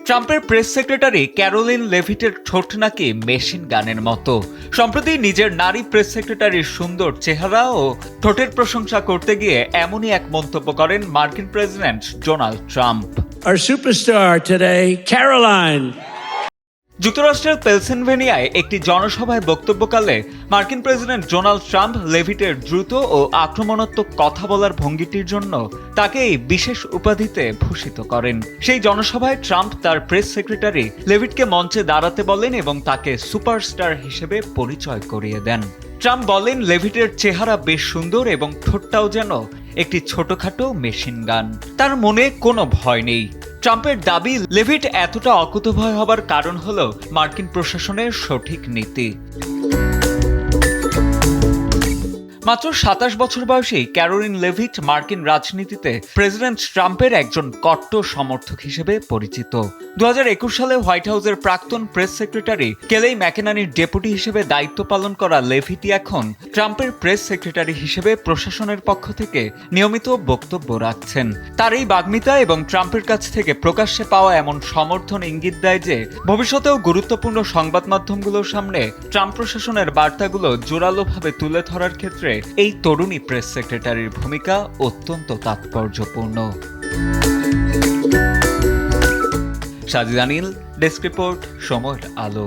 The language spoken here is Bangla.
ট্রাম্পের প্রেস সেক্রেটারি ক্যারোলিন লেভিটের ঠোঁট নাকি মেশিন গানের মতো। সম্প্রতি নিজের নারী প্রেস সেক্রেটারির সুন্দর চেহারা ও ঠোঁটের প্রশংসা করতে গিয়ে এমনই এক মন্তব্য করেন মার্কিন president Donald Trump. Our superstar today, Caroline. যুক্তরাষ্ট্রের পেনসিলভেনিয়ায় একটি জনসভায় বক্তব্যকালে মার্কিন প্রেসিডেন্ট ডোনাল্ড ট্রাম্প লেভিটের দ্রুত ও আক্রমণাত্মক কথা বলার ভঙ্গিটির জন্য তাকে এই বিশেষ উপাধিতে ভূষিত করেন। সেই জনসভায় ট্রাম্প তার প্রেস সেক্রেটারি লেভিটকে মঞ্চে দাঁড়াতে বলেন এবং তাকে সুপারস্টার হিসেবে পরিচয় করিয়ে দেন। ট্রাম্প বলেন, লেভিটের চেহারা বেশ সুন্দর এবং ঠোঁটটাও যেন একটি ছোটখাটো মেশিন গান। তার মনে কোনো ভয় নেই। ট্রাম্পের দাবি, লেভিট এতটা অকুতোভয় হবার কারণ হলো মার্কিন প্রশাসনের সঠিক নীতি। মাত্র ২৭ বছর বয়সী ক্যারোলিন লেভিট মার্কিন রাজনীতিতে প্রেসিডেন্ট ট্রাম্পের একজন কট্টর সমর্থক হিসেবে পরিচিত। ২০২১ সালে হোয়াইট হাউসের প্রাক্তন প্রেস সেক্রেটারি কেলেই ম্যাকেনানির ডেপুটি হিসেবে দায়িত্ব পালন করা লেভিটি এখন ট্রাম্পের প্রেস সেক্রেটারি হিসেবে প্রশাসনের পক্ষ থেকে নিয়মিত বক্তব্য রাখছেন। তার এই বাগ্মিতা এবং ট্রাম্পের কাছ থেকে প্রকাশ্যে পাওয়া এমন সমর্থন ইঙ্গিত দেয় যে ভবিষ্যতেও গুরুত্বপূর্ণ সংবাদ মাধ্যমগুলোর সামনে ট্রাম্প প্রশাসনের বার্তাগুলো জোরালোভাবে তুলে ধরার ক্ষেত্রে এই তরুণী প্রেস সেক্রেটারির ভূমিকা অত্যন্ত তাৎপর্যপূর্ণ। সাজিদ আনিল, ডেস্ক রিপোর্ট, সময়ের আলো।